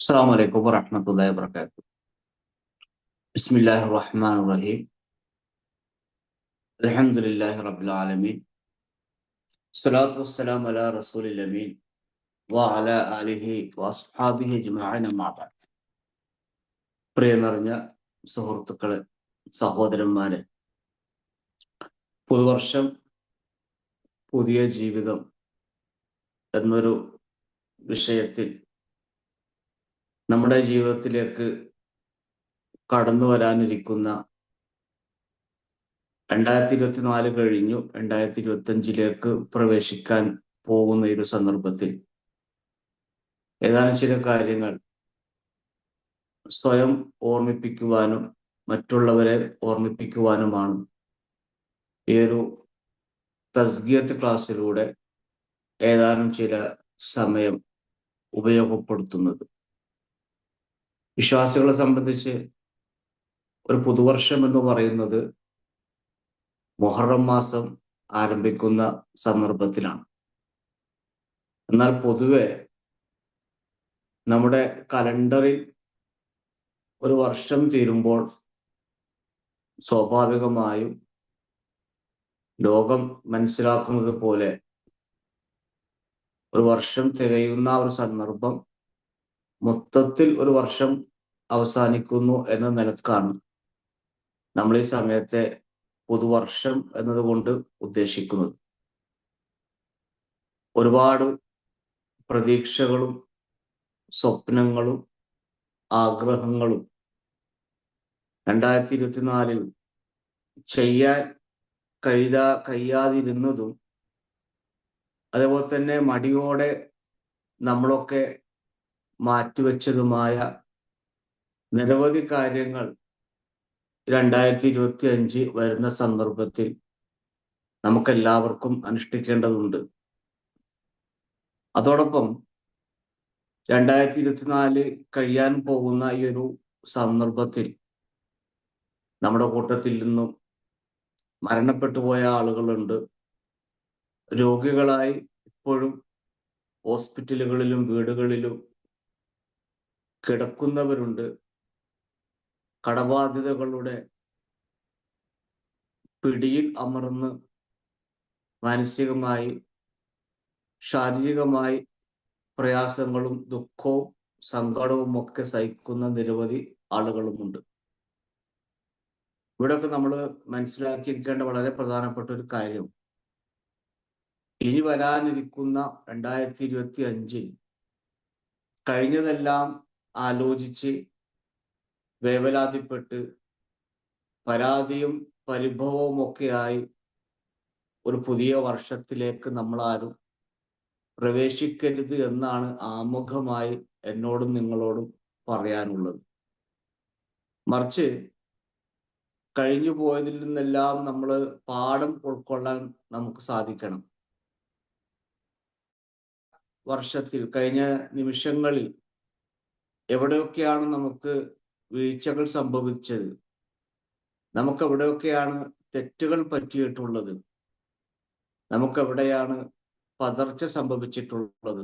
السلام عليكم ورحمة الله وبركاته. بسم الله الرحمن الرحيم. الحمد لله رب العالمين. الصلاة والسلام على رسول الأمين وعلى آله وأصحابه أجمعين أما بعد. പ്രിയം നിറഞ്ഞ സുഹൃത്തുക്കളെ, സഹോദരന്മാരെ, പുതുവർഷം പുതിയ ജീവിതം എന്നൊരു വിഷയത്തിൽ നമ്മുടെ ജീവിതത്തിലേക്ക് കടന്നു വരാനിരിക്കുന്ന 2024 കഴിഞ്ഞു 2025 പ്രവേശിക്കാൻ പോകുന്ന ഒരു സന്ദർഭത്തിൽ ഏതാനും ചില കാര്യങ്ങൾ സ്വയം ഓർമ്മിപ്പിക്കുവാനും മറ്റുള്ളവരെ ഓർമ്മിപ്പിക്കുവാനുമാണ് ഈ ഒരു തസ്കിയത്ത് ക്ലാസ്സിലൂടെ ഏതാനും ചില സമയം ഉപയോഗപ്പെടുത്തുന്നത്. വിശ്വാസികളെ സംബന്ധിച്ച് ഒരു പുതുവർഷം എന്ന് പറയുന്നത് മുഹറം മാസം ആരംഭിക്കുന്ന സന്ദർഭത്തിലാണ്. എന്നാൽ പൊതുവെ നമ്മുടെ കലണ്ടറിൽ ഒരു വർഷം തീരുമ്പോൾ സ്വാഭാവികമായും ലോകം മനസ്സിലാക്കുന്നത് പോലെ ഒരു വർഷം തികയുന്ന ഒരു സന്ദർഭം മൊത്തത്തിൽ ഒരു വർഷം അവസാനിക്കുന്നു എന്ന നിലക്കാണ് നമ്മൾ ഈ സമയത്തെ പുതുവർഷം എന്നതുകൊണ്ട് ഉദ്ദേശിക്കുന്നത്. ഒരുപാട് പ്രതീക്ഷകളും സ്വപ്നങ്ങളും ആഗ്രഹങ്ങളും 2024 ചെയ്യാൻ കഴിയാതിരുന്നതും അതേപോലെ തന്നെ മടിയോടെ നമ്മളൊക്കെ മാറ്റിവെച്ചതുമായ നിരവധി കാര്യങ്ങൾ 2025 വരുന്ന സന്ദർഭത്തിൽ നമുക്കെല്ലാവർക്കും അനുഷ്ഠിക്കേണ്ടതുണ്ട്. അതോടൊപ്പം 2024 കഴിയാൻ പോകുന്ന ഈ ഒരു സന്ദർഭത്തിൽ നമ്മുടെ കൂട്ടത്തിൽ നിന്നും മരണപ്പെട്ടു പോയ ആളുകളുണ്ട്. രോഗികളായി ഇപ്പോഴും ഹോസ്പിറ്റലുകളിലും വീടുകളിലും കിടക്കുന്നവരുണ്ട്. കടബാധ്യതകളുടെ പിടിയിൽ അമർന്ന് മാനസികമായി ശാരീരികമായി പ്രയാസങ്ങളും ദുഃഖവും സങ്കടവും ഒക്കെ സഹിക്കുന്ന നിരവധി ആളുകളുമുണ്ട്. ഇവിടെയൊക്കെ നമ്മൾ മനസ്സിലാക്കിയിരിക്കേണ്ട വളരെ പ്രധാനപ്പെട്ട ഒരു കാര്യം, ഇനി വരാനിരിക്കുന്ന 2025 കഴിഞ്ഞതെല്ലാം ആലോചിച്ച് വേവലാതിപ്പെട്ട് പരാതിയും പരിഭവവും ഒക്കെയായി ഒരു പുതിയ വർഷത്തിലേക്ക് നമ്മൾ ആരും പ്രവേശിക്കരുത് എന്നാണ് ആമുഖമായി എന്നോടും നിങ്ങളോടും പറയാനുള്ളത്. മറിച്ച് കഴിഞ്ഞു പോയതിൽ നിന്നെല്ലാം നമ്മൾ പാഠം ഉൾക്കൊള്ളാൻ നമുക്ക് സാധിക്കണം. വർഷത്തിൽ കഴിഞ്ഞ നിമിഷങ്ങളിൽ എവിടെയൊക്കെയാണ് നമുക്ക് വീഴ്ചകൾ സംഭവിച്ചത്, നമുക്ക് എവിടെയൊക്കെയാണ് തെറ്റുകൾ പറ്റിയിട്ടുള്ളത്, നമുക്കെവിടെയാണ് പതർച്ച സംഭവിച്ചിട്ടുള്ളത്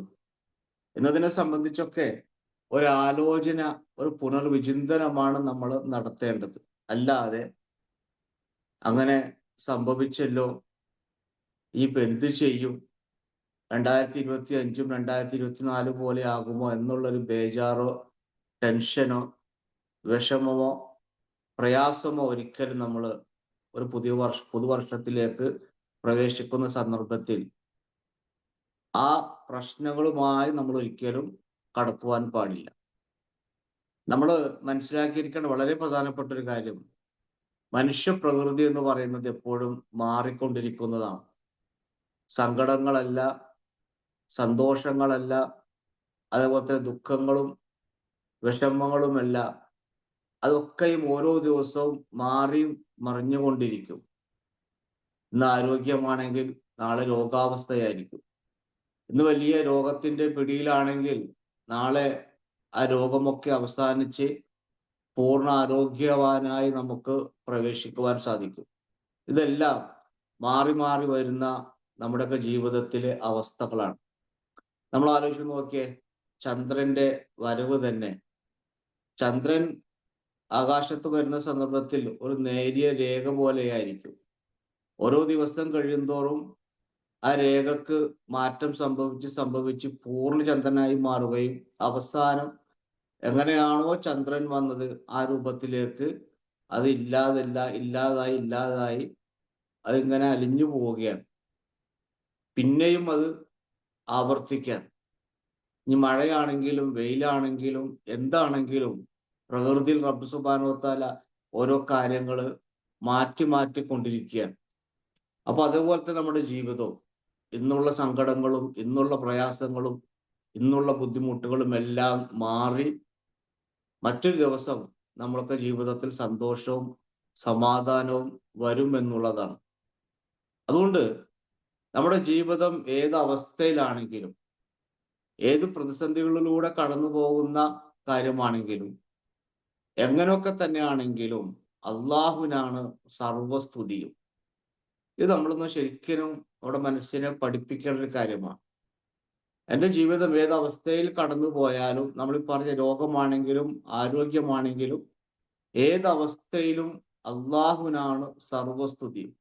എന്നതിനെ സംബന്ധിച്ചൊക്കെ ഒരാലോചന, ഒരു പുനർവിചിന്തനമാണ് നമ്മൾ നടത്തേണ്ടത്. അല്ലാതെ അങ്ങനെ സംഭവിച്ചല്ലോ, ഇനിയിപ്പോ എന്ത് ചെയ്യും, 2025 2024 പോലെ ആകുമോ എന്നുള്ളൊരു ബേജാറോ ടെൻഷനോ വിഷമമോ പ്രയാസമോ ഒരിക്കലും നമ്മൾ ഒരു പുതുവർഷത്തിലേക്ക് പ്രവേശിക്കുന്ന സന്ദർഭത്തിൽ ആ പ്രശ്നങ്ങളുമായി നമ്മൾ ഒരിക്കലും കടക്കുവാൻ പാടില്ല. നമ്മൾ മനസ്സിലാക്കിയിരിക്കേണ്ട വളരെ പ്രധാനപ്പെട്ട ഒരു കാര്യം, മനുഷ്യ പ്രകൃതി എന്ന് പറയുന്നത് എപ്പോഴും മാറിക്കൊണ്ടിരിക്കുന്നതാണ്. സങ്കടങ്ങളല്ല, സന്തോഷങ്ങളല്ല, അതേപോലെ തന്നെ ദുഃഖങ്ങളും വിഷമങ്ങളുമല്ല, അതൊക്കെയും ഓരോ ദിവസവും മാറിയും മറിഞ്ഞുകൊണ്ടിരിക്കും. ഇന്ന് ആരോഗ്യമാണെങ്കിൽ നാളെ രോഗാവസ്ഥയായിരിക്കും. ഇന്ന് വലിയ രോഗത്തിന്റെ പിടിയിലാണെങ്കിൽ നാളെ ആ രോഗമൊക്കെ അവസാനിച്ച് പൂർണ്ണ ആരോഗ്യവാനായി നമുക്ക് പ്രവേശിക്കുവാൻ സാധിക്കും. ഇതെല്ലാം മാറി മാറി വരുന്ന നമ്മുടെയൊക്കെ ജീവിതത്തിലെ അവസ്ഥകളാണ്. നമ്മൾ ആലോചിച്ച് നോക്കിയേ, ചന്ദ്രന്റെ വരവ് തന്നെ, ചന്ദ്രൻ ആകാശത്ത് വരുന്ന സന്ദർഭത്തിൽ ഒരു നേരിയ രേഖ പോലെയായിരിക്കും. ഓരോ ദിവസം കഴിയുന്തോറും ആ രേഖക്ക് മാറ്റം സംഭവിച്ച് പൂർണ്ണചന്ദ്രനായി മാറുകയും അവസാനം എങ്ങനെയാണോ ചന്ദ്രൻ വന്നത് ആ രൂപത്തിലേക്ക് അത് ഇല്ലാതായി അതിങ്ങനെ അലിഞ്ഞു പോവുകയാണ്. പിന്നെയും അത് ആവർത്തിക്കാൻ, ഇനി മഴയാണെങ്കിലും വെയിലാണെങ്കിലും എന്താണെങ്കിലും പ്രകൃതിയിൽ റബ്ബ് സുബ്ഹാനഹു വ തആല ഓരോ കാര്യങ്ങള് മാറ്റിക്കൊണ്ടിരിക്കുകയാണ്. അപ്പൊ അതുപോലത്തെ നമ്മുടെ ജീവിതവും ഇന്നുള്ള സങ്കടങ്ങളും ഇന്നുള്ള പ്രയാസങ്ങളും ഇന്നുള്ള ബുദ്ധിമുട്ടുകളും എല്ലാം മാറി മറ്റൊരു ദിവസം നമ്മളൊക്കെ ജീവിതത്തിൽ സന്തോഷവും സമാധാനവും വരും എന്നുള്ളതാണ്. അതുകൊണ്ട് നമ്മുടെ ജീവിതം ഏത് അവസ്ഥയിലാണെങ്കിലും ഏത് പ്രതിസന്ധികളിലൂടെ കടന്നു പോകുന്ന കാര്യമാണെങ്കിലും എങ്ങനെയൊക്കെ തന്നെയാണെങ്കിലും അള്ളാഹുവിനാണ് സർവസ്തുതിയും. ഇത് നമ്മളൊന്ന് ശരിക്കും നമ്മുടെ മനസ്സിനെ പഠിപ്പിക്കേണ്ട ഒരു കാര്യമാണ്. എൻ്റെ ജീവിതം ഏത് അവസ്ഥയിൽ കടന്നു പോയാലും, നമ്മൾ പറഞ്ഞ രോഗമാണെങ്കിലും ആരോഗ്യമാണെങ്കിലും ഏതവസ്ഥയിലും അള്ളാഹുവിനാണ് സർവസ്തുതിയും.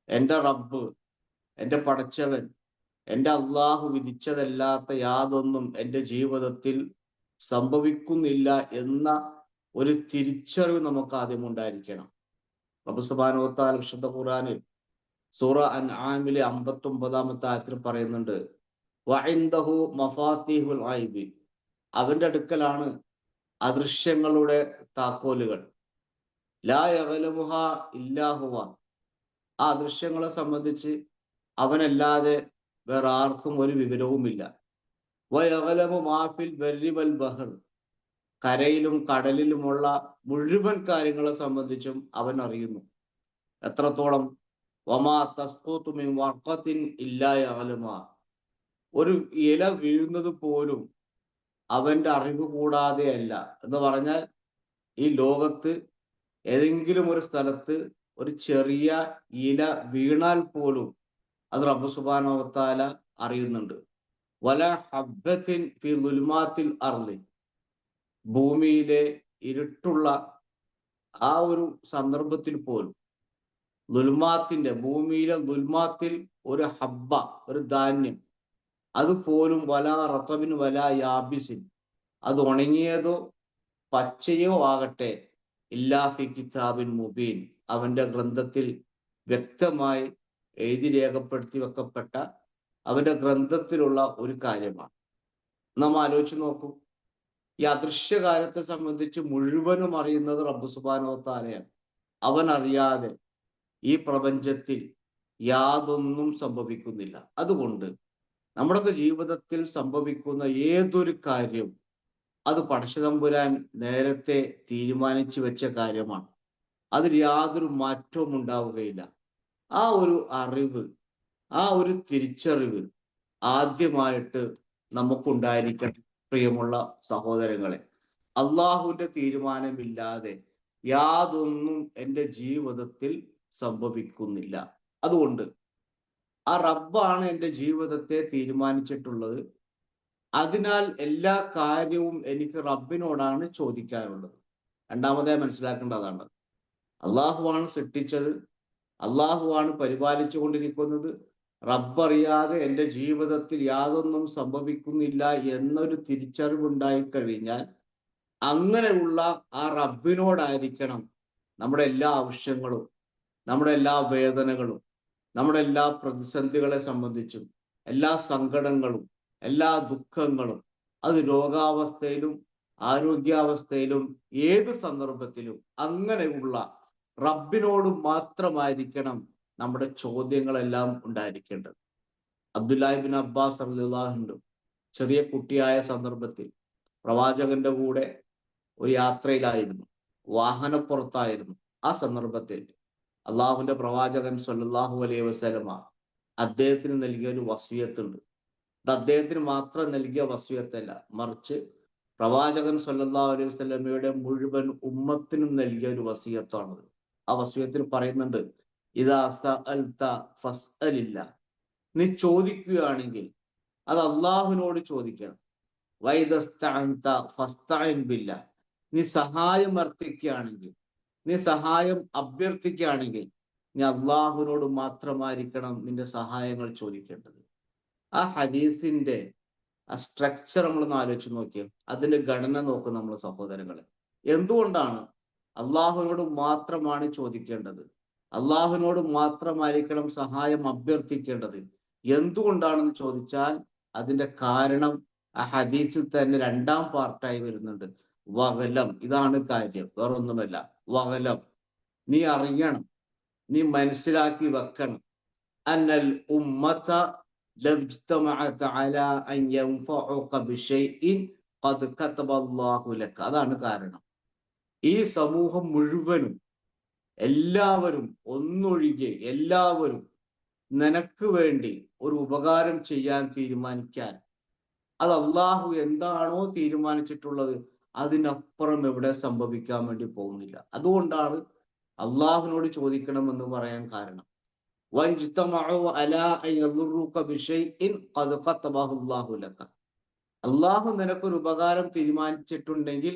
എൻ്റെ റബ്ബ്, എൻ്റെ പടച്ചവൻ, എൻ്റെ അള്ളാഹു വിധിച്ചതല്ലാത്ത യാതൊന്നും എൻ്റെ ജീവിതത്തിൽ സംഭവിക്കുന്നില്ല എന്ന ഒരു തിരിച്ചറിവ് നമുക്ക് ആദ്യം ഉണ്ടായിരിക്കണം. റബ്ബ് സുബ്ഹാനഹു വ തആല വിശുദ്ധ ഖുർആനിൽ സൂറ അൻആമിലെ 59-ാമത്തെ ആയത്തിൽ പറയുന്നുണ്ട്, വഇൻദഹു മഫാത്തിഹുൽ ഗൈബി, അവന്റെ അടുക്കലാണ് അദൃശ്യങ്ങളുടെ താക്കോലുകൾ. ലാ യഅലമുഹാ ഇല്ലാ ഹുവ, ആ അദൃശ്യങ്ങളെ സംബന്ധിച്ച് അവനല്ലാതെ വേറെ ആർക്കും ഒരു വിവരവുമില്ല. വയഅലമു മാ ഫിൽ ബർരി വൽ ബഹർ, കരയിലും കടലിലുമുള്ള മുഴുവൻ കാര്യങ്ങളെ സംബന്ധിച്ചും അവൻ അറിയുന്നു. എത്രത്തോളം? വമാ തസ്ഖുതു മിൻ വർഖത്തിൻ ഇല്ലാ യഅലമുഹാ, ഒരു ഇല വീഴുന്നത് പോലും അവന്റെ അറിവ് കൂടാതെയല്ല. എന്ന് പറഞ്ഞാൽ ഈ ലോകത്ത് ഏതെങ്കിലും ഒരു സ്ഥലത്ത് ഒരു ചെറിയ ഇല വീണാൽ പോലും അത് റബ്ബ് സുബ്ഹാനഹു വ തആല അറിയുന്നുണ്ട്. വല ഹബ്ബത്തിൻ ഫി ദുൽമാത്തിൽ അർളി, ഭൂമിയിലെ ഇരുട്ടുള്ള ആ ഒരു സന്ദർഭത്തിൽ പോലും ഭൂമിയിലെ ദുൽമാത്തിൽ ഒരു ഹബ്ബ, ഒരു ധാന്യം, അതുപോലും വലാ റതബിൻ വലാ യാബിസിൻ, അത് ഉണങ്ങിയതോ പച്ചയോ ആകട്ടെ, ഇല്ലാ ഫി കിതാബിൻ മുബീൻ, അവന്റെ ഗ്രന്ഥത്തിൽ വ്യക്തമായി എഴുതി രേഖപ്പെടുത്തി വെക്കപ്പെട്ട അവന്റെ ഗ്രന്ഥത്തിലുള്ള ഒരു കാര്യമാണ്. നാം ആലോചിച്ച് നോക്കൂ, ഈ അദൃശ്യ കാര്യത്തെ സംബന്ധിച്ച് മുഴുവനും അറിയുന്നത് റബ്ബ് സുബ്ഹാനഹു വ തആലയാണ്. അവൻ അറിയാതെ ഈ പ്രപഞ്ചത്തിൽ യാതൊന്നും സംഭവിക്കുന്നില്ല. അതുകൊണ്ട് നമ്മുടെ ജീവിതത്തിൽ സംഭവിക്കുന്ന ഏതൊരു കാര്യം അത് പടച്ചതമ്പുരാൻ നേരത്തെ തീരുമാനിച്ചു വെച്ച കാര്യമാണ്. അതിൽ യാതൊരു മാറ്റവും ഉണ്ടാവുകയില്ല. ആ ഒരു അറിവ്, ആ ഒരു തിരിച്ചറിവ് ആദ്യമായിട്ട് നമുക്കുണ്ടായിരിക്കണം. പ്രിയമുള്ള സഹോദരങ്ങളെ, അള്ളാഹുവിന്റെ തീരുമാനമില്ലാതെ യാതൊന്നും എൻ്റെ ജീവിതത്തിൽ സംഭവിക്കുന്നില്ല. അതുകൊണ്ട് ആ റബ്ബാണ് എൻ്റെ ജീവിതത്തെ തീരുമാനിച്ചിട്ടുള്ളത്. അതിനാൽ എല്ലാ കാര്യവും എനിക്ക് റബ്ബിനോടാണ് ചോദിക്കാനുള്ളത്. രണ്ടാമതായി മനസ്സിലാക്കേണ്ടതാണ്, അള്ളാഹുവാണ് സൃഷ്ടിച്ചത്, അള്ളാഹുവാണ് പരിപാലിച്ചു കൊണ്ടിരിക്കുന്നത്. റബ്ബറിയാതെ എൻ്റെ ജീവിതത്തിൽ യാതൊന്നും സംഭവിക്കുന്നില്ല എന്നൊരു തിരിച്ചറിവുണ്ടായി കഴിഞ്ഞാൽ അങ്ങനെയുള്ള ആ റബ്ബിനോടായിരിക്കണം നമ്മുടെ എല്ലാ ആവശ്യങ്ങളും, നമ്മുടെ എല്ലാ വേദനകളും, നമ്മുടെ എല്ലാ പ്രതിസന്ധികളെ സംബന്ധിച്ചും എല്ലാ സങ്കടങ്ങളും എല്ലാ ദുഃഖങ്ങളും, അത് രോഗാവസ്ഥയിലും ആരോഗ്യാവസ്ഥയിലും ഏത് സന്ദർഭത്തിലും അങ്ങനെയുള്ള റബ്ബിനോട് മാത്രമായിരിക്കണം നമ്മുടെ ചോദ്യങ്ങളെല്ലാം ഉണ്ടായിരിക്കേണ്ടത്. അബ്ദുല്ലാഹി ഇബ്നു അബ്ബാസ് റളിയല്ലാഹു അൻഹു ചെറിയ കുട്ടിയായ സന്ദർഭത്തിൽ പ്രവാചകന്റെ കൂടെ ഒരു യാത്രയിലായിരുന്നു, വാഹനപ്പുറത്തായിരുന്നു. ആ സന്ദർഭത്തിൽ അള്ളാഹുവിന്റെ പ്രവാചകൻ സ്വല്ലല്ലാഹു അലൈഹി വസല്ലമ അദ്ദേഹത്തിന് നൽകിയ ഒരു വസിയത്തുണ്ട്. അത് അദ്ദേഹത്തിന് മാത്രം നൽകിയ വസിയത്തല്ല, മറിച്ച് പ്രവാചകൻ സ്വല്ലല്ലാഹു അലൈഹി വസല്ലമയുടെ മുഴുവൻ ഉമ്മത്തിനും നൽകിയ ഒരു വസിയത്താണത്. ആ വസിയത്തിൽ പറയുന്നുണ്ട്, ഇദാ സഅൽത ഫസ്അലില്ല, നീ ചോദിക്കുകയാണെങ്കിൽ അത് അള്ളാഹുവിനോട് ചോദിക്കണം. വൈദസ്തഅൻത ഫസ്തഇൻ ബില്ലാഹ്. നീ സഹായം അർത്ഥിക്കുകയാണെങ്കിൽ, നീ സഹായം അഭ്യർത്ഥിക്കുകയാണെങ്കിൽ, നീ അള്ളാഹുവിനോട് മാത്രമായിരിക്കണം നിന്റെ സഹായങ്ങൾ ചോദിക്കേണ്ടത്. ആ ഹദീസിന്റെ ആ സ്ട്രക്ചർ നമ്മളൊന്ന് ആലോചിച്ച് നോക്കിയാൽ, അതിന്റെ ഘടന നോക്കും നമ്മൾ സഹോദരങ്ങളെ. എന്തുകൊണ്ടാണ് അള്ളാഹുവിനോട് മാത്രമാണ് ചോദിക്കേണ്ടത്, അള്ളാഹുവിനോട് മാത്രമായിരിക്കണം സഹായം അഭ്യർത്ഥിക്കേണ്ടത്? എന്തുകൊണ്ടാണെന്ന് ചോദിച്ചാൽ അതിന്റെ കാരണം ആ ഹദീസിൽ തന്നെ രണ്ടാം പാർട്ടായി വരുന്നുണ്ട്. വഅലം, ഇതാണ് കാര്യം, വേറൊന്നുമല്ല. വഅലം, നീ അറിയണം, നീ മനസ്സിലാക്കി വെക്കണം. അന്നൽ ഉമ്മത ലൗ ഇജ്തമഅത് അലാ അൻ യൻഫഉക ബിശൈഇൻ ഖദ് കതബല്ലാഹു ലക. അതാണ് കാരണം. ഈ സമൂഹം മുഴുവനും, എല്ലാവരും ഒന്നൊഴികെ എല്ലാവരും നിനക്ക് വേണ്ടി ഒരു ഉപകാരം ചെയ്യാൻ തീരുമാനിക്കാൻ, അത് അള്ളാഹു എന്താണോ തീരുമാനിച്ചിട്ടുള്ളത് അതിനപ്പുറം എവിടെ സംഭവിക്കാൻ വേണ്ടി പോകുന്നില്ല. അതുകൊണ്ടാണ് അള്ളാഹുവിനോട് ചോദിക്കണമെന്ന് പറയാൻ കാരണം. അള്ളാഹു നിനക്കൊരു ഉപകാരം തീരുമാനിച്ചിട്ടുണ്ടെങ്കിൽ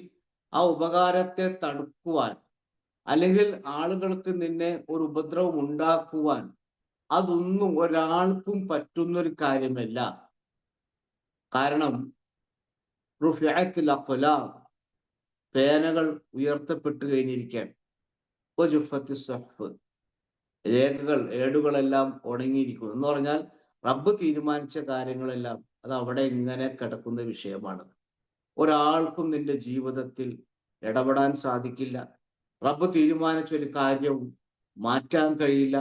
ആ ഉപകാരത്തെ തടുക്കുവാൻ, അല്ലെങ്കിൽ ആളുകൾക്ക് നിന്നെ ഒരു ഉപദ്രവം ഉണ്ടാക്കുവാൻ, അതൊന്നും ഒരാൾക്കും പറ്റുന്നൊരു കാര്യമല്ല. കാരണം റുഫിഅത്തിൽ അഖ്ലാം, പേനകൾ ഉയർത്തപ്പെട്ടു കഴിഞ്ഞിരിക്കാൻ, രേഖകൾ, ഏടുകളെല്ലാം ഉണങ്ങിയിരിക്കുന്നു എന്ന് പറഞ്ഞാൽ റബ്ബ് തീരുമാനിച്ച കാര്യങ്ങളെല്ലാം അത് അവിടെ ഇങ്ങനെ കിടക്കുന്ന വിഷയമാണ്. ഒരാൾക്കും നിന്റെ ജീവിതത്തിൽ ഇടപെടാൻ സാധിക്കില്ല. റബ്ബ് തീരുമാനിച്ച ഒരു കാര്യവും മാറ്റാൻ കഴിയില്ല.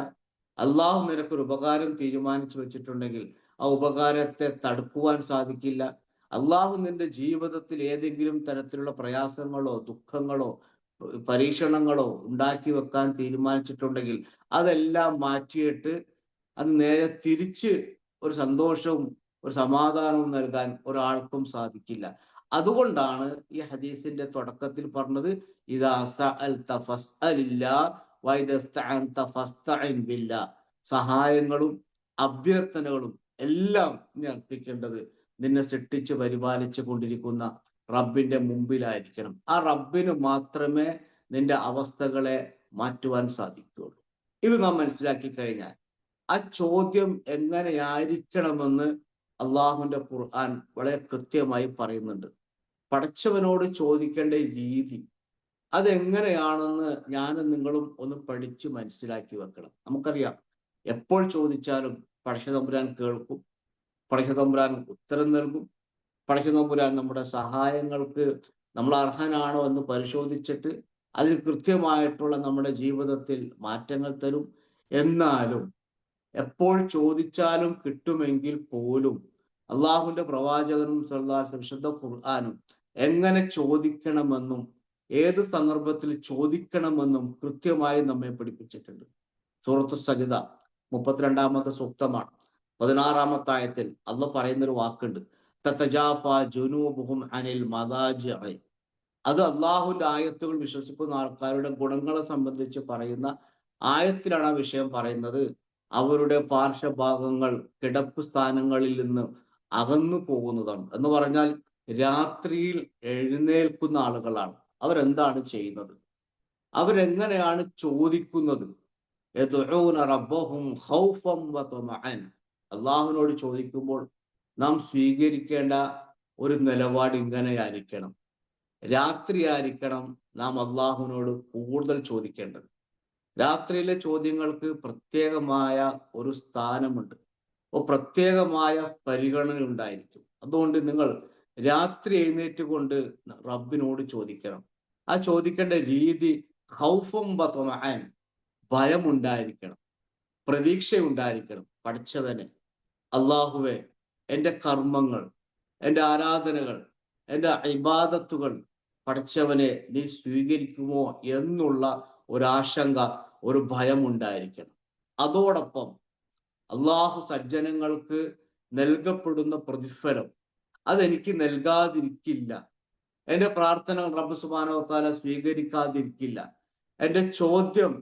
അള്ളാഹു നിനക്കൊരു ഉപകാരം തീരുമാനിച്ചു വെച്ചിട്ടുണ്ടെങ്കിൽ ആ ഉപകാരത്തെ തടുക്കുവാൻ സാധിക്കില്ല. അള്ളാഹു നിന്റെ ജീവിതത്തിൽ ഏതെങ്കിലും തരത്തിലുള്ള പ്രയാസങ്ങളോ ദുഃഖങ്ങളോ പരീക്ഷണങ്ങളോ ഉണ്ടാക്കി വെക്കാൻ തീരുമാനിച്ചിട്ടുണ്ടെങ്കിൽ അതെല്ലാം മാറ്റിയിട്ട് അത് നേരെ തിരിച്ച് ഒരു സന്തോഷവും ഒരു സമാധാനവും നൽകാൻ ഒരാൾക്കും സാധിക്കില്ല. അതുകൊണ്ടാണ് ഈ ഹദീസിന്റെ തുടക്കത്തിൽ പറഞ്ഞത്, ഇദാ സഅൽത ഫസ്അലില്ലാഹ് വഇദാ ഇസ്തഅൻത ഫസ്തഇൻ ബില്ലാഹ്. സഹായങ്ങളും അഭ്യർത്ഥനകളും എല്ലാം നീ അർപ്പിക്കേണ്ടത് നിന്നെ സൃഷ്ടിച്ച് പരിപാലിച്ചു കൊണ്ടിരിക്കുന്ന റബ്ബിന്റെ മുമ്പിലായിരിക്കണം. ആ റബ്ബിന് മാത്രമേ നിന്റെ അവസ്ഥകളെ മാറ്റുവാൻ സാധിക്കുകയുള്ളൂ. ഇത് നാം മനസ്സിലാക്കി കഴിഞ്ഞാൽ ആ ചോദ്യം എങ്ങനെയായിരിക്കണമെന്ന് അള്ളാഹുവിന്റെ ഖുർആൻ വളരെ കൃത്യമായി പറയുന്നുണ്ട്. പടച്ചവനോട് ചോദിക്കേണ്ട രീതി അതെങ്ങനെയാണെന്ന് ഞാനും നിങ്ങളും ഒന്ന് പഠിച്ച് മനസ്സിലാക്കി വെക്കണം. നമുക്കറിയാം, എപ്പോൾ ചോദിച്ചാലും പടച്ചതമ്പുരാൻ കേൾക്കും, പടച്ചതമ്പുരാൻ ഉത്തരം നൽകും. പടച്ചതമ്പുരാൻ നമ്മുടെ സഹായങ്ങൾക്ക് നമ്മൾ അർഹനാണോ എന്ന് പരിശോധിച്ചിട്ട് അതിന് കൃത്യമായിട്ടുള്ള നമ്മുടെ ജീവിതത്തിൽ മാറ്റങ്ങൾ തരും. എന്നാലും എപ്പോൾ ചോദിച്ചാലും കിട്ടുമെങ്കിൽ പോലും അള്ളാഹുവിന്റെ പ്രവാചകനും വിശുദ്ധ ഖുർആനും എങ്ങനെ ചോദിക്കണമെന്നും ഏത് സന്ദർഭത്തിൽ ചോദിക്കണമെന്നും കൃത്യമായി നമ്മെ പഠിപ്പിച്ചിട്ടുണ്ട്. സൂറത്തു സജ്ദ 32-ാമത്തെ സൂക്തമാണ്. 16-ാമത്തെ ആയത്തിൽ അള്ളാഹ് പറയുന്നൊരു വാക്കുണ്ട്, തതജാഫാ ജുനൂബുഹും അനിൽ മദാജിഇ. അത് അള്ളാഹുവിന്റെ ആയത്തുകൾ വിശ്വസിക്കുന്ന ആൾക്കാരുടെ ഗുണങ്ങളെ സംബന്ധിച്ച് പറയുന്ന ആയത്തിലാണ് ആ വിഷയം പറയുന്നത്. അവരുടെ പാർശ്വഭാഗങ്ങൾ കിടപ്പ് സ്ഥാനങ്ങളിൽ നിന്ന് അകന്നു പോകുന്നതാണ് എന്ന് പറഞ്ഞാൽ രാത്രിയിൽ എഴുന്നേൽക്കുന്ന ആളുകളാണ്. അവരെന്താണ് ചെയ്യുന്നത്? അവരെങ്ങനെയാണ് ചോദിക്കുന്നത്? അള്ളാഹുവിനോട് ചോദിക്കുമ്പോൾ നാം സ്വീകരിക്കേണ്ട ഒരു നിലപാട് ഇങ്ങനെയായിരിക്കണം. രാത്രിയായിരിക്കണം നാം അള്ളാഹുവിനോട് കൂടുതൽ ചോദിക്കേണ്ടത്. രാത്രിയിലെ ചോദ്യങ്ങൾക്ക് പ്രത്യേകമായ ഒരു സ്ഥാനമുണ്ട്, പ്രത്യേകമായ പരിഗണന ഉണ്ടായിരിക്കും. അതുകൊണ്ട് നിങ്ങൾ രാത്രി എഴുന്നേറ്റ് കൊണ്ട് റബ്ബിനോട് ചോദിക്കണം. ആ ചോദിക്കേണ്ട രീതി ഖൗഫൻ വതമഅൻ, ഭയമുണ്ടായിരിക്കണം, പ്രതീക്ഷയുണ്ടായിരിക്കണം. പഠിച്ചവനെ, അള്ളാഹുവെ, എൻ്റെ കർമ്മങ്ങൾ, എൻ്റെ ആരാധനകൾ, എൻ്റെ ഇബാദത്തുകൾ പഠിച്ചവനെ നീ സ്വീകരിക്കുമോ എന്നുള്ള ഒരാശങ്ക, ഒരു ഭയം ഉണ്ടായിരിക്കണം. അതോടൊപ്പം അള്ളാഹു സജ്ജനങ്ങൾക്ക് നൽകപ്പെടുന്ന പ്രതിഫലം അതെനിക്ക് നൽകാതിരിക്കില്ല. എൻ്റെ പ്രാർത്ഥന റബ്ബ് സുബ്ഹാനഹു വ തആല സ്വീകരിക്കാതിരിക്കില്ല. എൻ്റെ ചോദ്യം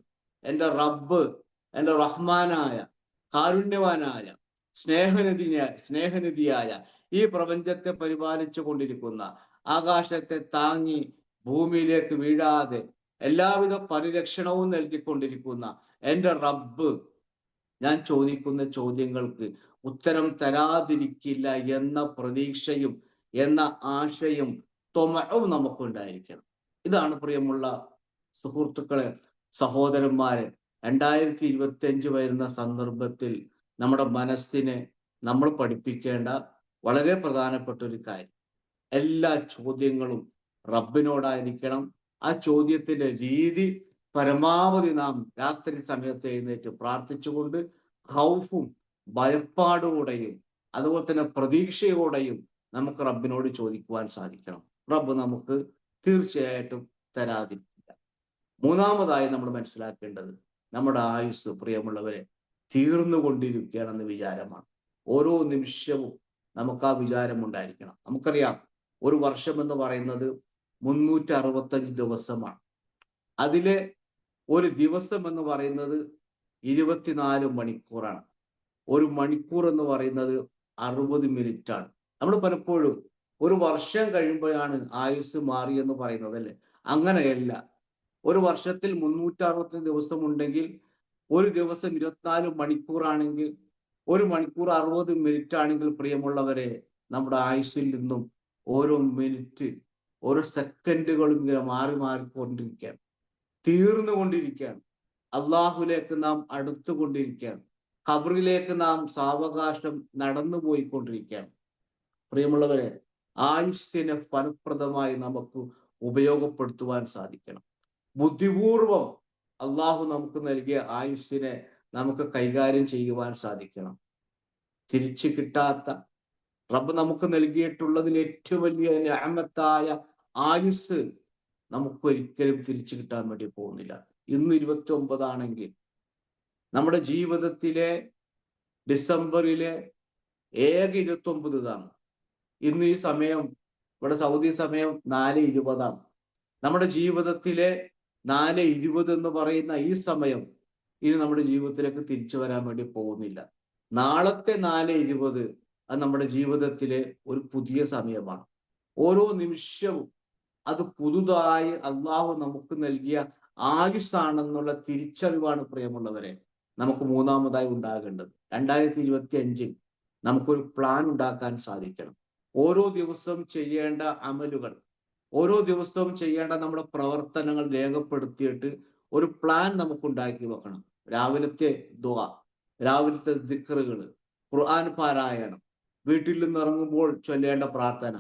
എൻ്റെ റബ്ബ്, എൻ്റെ റഹ്മാനായ കാരുണ്യവാനായ സ്നേഹനിധിയായ ഈ പ്രപഞ്ചത്തെ പരിപാലിച്ചു കൊണ്ടിരിക്കുന്ന, ആകാശത്തെ താങ്ങി ഭൂമിയിലേക്ക് വീഴാതെ എല്ലാവിധ പരിരക്ഷണവും നൽകിക്കൊണ്ടിരിക്കുന്ന എൻ്റെ റബ്ബ് ഞാൻ ചോദിക്കുന്ന ചോദ്യങ്ങൾക്ക് ഉത്തരം തരാതിരിക്കില്ല എന്ന പ്രതീക്ഷയും എന്ന ആശയും ത്വമഉം നമുക്കുണ്ടായിരിക്കണം. ഇതാണ് പ്രിയമുള്ള സുഹൃത്തുക്കളെ, സഹോദരന്മാരെ, 2025 വരുന്ന സന്ദർഭത്തിൽ നമ്മുടെ മനസ്സിനെ നമ്മൾ പഠിപ്പിക്കേണ്ട വളരെ പ്രധാനപ്പെട്ട ഒരു കാര്യം. എല്ലാ ചോദ്യങ്ങളും റബ്ബിനോടായിരിക്കണം. ആ ചോദ്യത്തിന്റെ രീതി പരമാവധി നാം രാത്രി സമയത്ത് എഴുന്നേറ്റ് പ്രാർത്ഥിച്ചുകൊണ്ട് ഖൗഫും ഭയപ്പാടോടെയും അതുപോലെ തന്നെ പ്രതീക്ഷയോടെയും നമുക്ക് റബ്ബിനോട് ചോദിക്കുവാൻ സാധിക്കണം. റബ്ബ് നമുക്ക് തീർച്ചയായിട്ടും തരാതിരിക്കില്ല. മൂന്നാമതായി നമ്മൾ മനസ്സിലാക്കേണ്ടത്, നമ്മുടെ ആയുസ് പ്രിയമുള്ളവരെ തീർന്നുകൊണ്ടിരിക്കുകയാണെന്ന വിചാരമാണ്. ഓരോ നിമിഷവും നമുക്ക് ആ വിചാരം ഉണ്ടായിരിക്കണം. നമുക്കറിയാം, ഒരു വർഷം എന്ന് പറയുന്നത് 365 ദിവസമാണ്. അതിലെ ഒരു ദിവസം എന്ന് പറയുന്നത് 24 മണിക്കൂറാണ്. ഒരു മണിക്കൂർ എന്ന് പറയുന്നത് 60 മിനിറ്റാണ്. നമ്മൾ പലപ്പോഴും ഒരു വർഷം കഴിയുമ്പോഴാണ് ആയുസ് മാറി എന്ന് പറയുന്നത്, അല്ലേ? അങ്ങനെയല്ല. ഒരു വർഷത്തിൽ 365 ദിവസം ഉണ്ടെങ്കിൽ ഒരു ദിവസം 24 മണിക്കൂറാണെങ്കിൽ ഒരു മണിക്കൂർ 60 മിനിറ്റ് ആണെങ്കിൽ പ്രിയമുള്ളവരെ, നമ്മുടെ ആയുസ്സിൽ നിന്നും ഓരോ മിനിറ്റ് ഓരോ സെക്കൻഡുകളും ഇങ്ങനെ മാറി മാറിക്കൊണ്ടിരിക്കുകയാണ്, തീർന്നുകൊണ്ടിരിക്കുകയാണ്. അള്ളാഹുലേക്ക് നാം അടുത്തുകൊണ്ടിരിക്കുകയാണ്. ഖബറിലേക്ക് നാം സാവകാശം നടന്നു പോയിക്കൊണ്ടിരിക്കുകയാണ്. പ്രിയമുള്ളവരെ, ആയുസ്സിനെ ഫലപ്രദമായി നമുക്ക് ഉപയോഗപ്പെടുത്തുവാൻ സാധിക്കണം. ബുദ്ധിപൂർവം അള്ളാഹു നമുക്ക് നൽകിയ ആയുസ്സിനെ നമുക്ക് കൈകാര്യം ചെയ്യുവാൻ സാധിക്കണം. തിരിച്ചു കിട്ടാത്ത, റബ്ബ് നമുക്ക് നൽകിയിട്ടുള്ളതിൽ ഏറ്റവും വലിയ നിഅമത്തായ ആയുസ് നമുക്ക് ഒരിക്കലും തിരിച്ചു കിട്ടാൻ വേണ്ടി പോകുന്നില്ല. ഇന്ന് 29 ആണെങ്കിൽ നമ്മുടെ ജീവിതത്തിലെ ഡിസംബറിലെ ഏക 29 ഇതാണ്. ഇന്ന് ഈ സമയം, ഇവിടെ സൗദി സമയം 4:20 ആണ്. നമ്മുടെ ജീവിതത്തിലെ 4:20 എന്ന് പറയുന്ന ഈ സമയം ഇനി നമ്മുടെ ജീവിതത്തിലേക്ക് തിരിച്ചു വരാൻ വേണ്ടി പോകുന്നില്ല. നാളത്തെ 4:20 അത് നമ്മുടെ ജീവിതത്തിലെ ഒരു പുതിയ സമയമാണ്. ഓരോ നിമിഷവും അത് പുതുതായി അള്ളാഹു നമുക്ക് നൽകിയ ആയുസ്സാണെന്നുള്ള തിരിച്ചറിവാണ് പ്രിയമുള്ളവരെ നമുക്ക് മൂന്നാമതായി ഉണ്ടാകേണ്ടത്. 2025 നമുക്കൊരു പ്ലാൻ ഉണ്ടാക്കാൻ സാധിക്കണം. ഓരോ ദിവസവും ചെയ്യേണ്ട അമലുകൾ, ഓരോ ദിവസവും ചെയ്യേണ്ട നമ്മുടെ പ്രവർത്തനങ്ങൾ രേഖപ്പെടുത്തിയിട്ട് ഒരു പ്ലാൻ നമുക്ക് ഉണ്ടാക്കി വെക്കണം. രാവിലത്തെ ദുആ, രാവിലത്തെ ദിക്റുകൾ, ഖുർആൻ പാരായണം, വീട്ടിൽ നിന്ന് ഇറങ്ങുമ്പോൾ ചൊല്ലേണ്ട പ്രാർത്ഥന,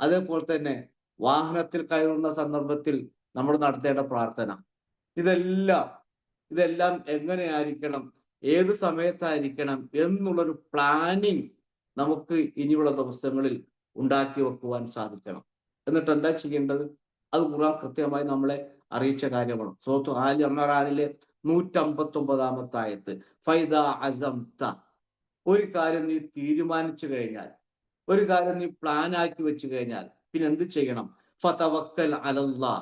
അതേപോലെ തന്നെ വാഹനത്തിൽ കയറുന്ന സന്ദർഭത്തിൽ നമ്മൾ നടത്തേണ്ട പ്രാർത്ഥന, ഇതെല്ലാം എങ്ങനെയായിരിക്കണം, ഏത് സമയത്തായിരിക്കണം എന്നുള്ളൊരു പ്ലാനിങ് നമുക്ക് ഇനിയുള്ള ദിവസങ്ങളിൽ ഉണ്ടാക്കി വെക്കുവാൻ സാധിക്കണം. എന്നിട്ട് എന്താ ചെയ്യേണ്ടത്? അത് ഖുർആൻ കൃത്യമായി നമ്മളെ അറിയിച്ച കാര്യമാണ്. സൂറത്ത് ആലി ഇംറാനിലെ 159 ആയത്ത്, ഫൈദാ അസംത, ഒരു കാര്യം നീ തീരുമാനിച്ചു കഴിഞ്ഞാൽ, ഒരു കാര്യം നീ പ്ലാൻ ആക്കി വെച്ചു കഴിഞ്ഞാൽ പിന്നെ എന്ത് ചെയ്യണം? ഫതവക്കൽ അലല്ലാ,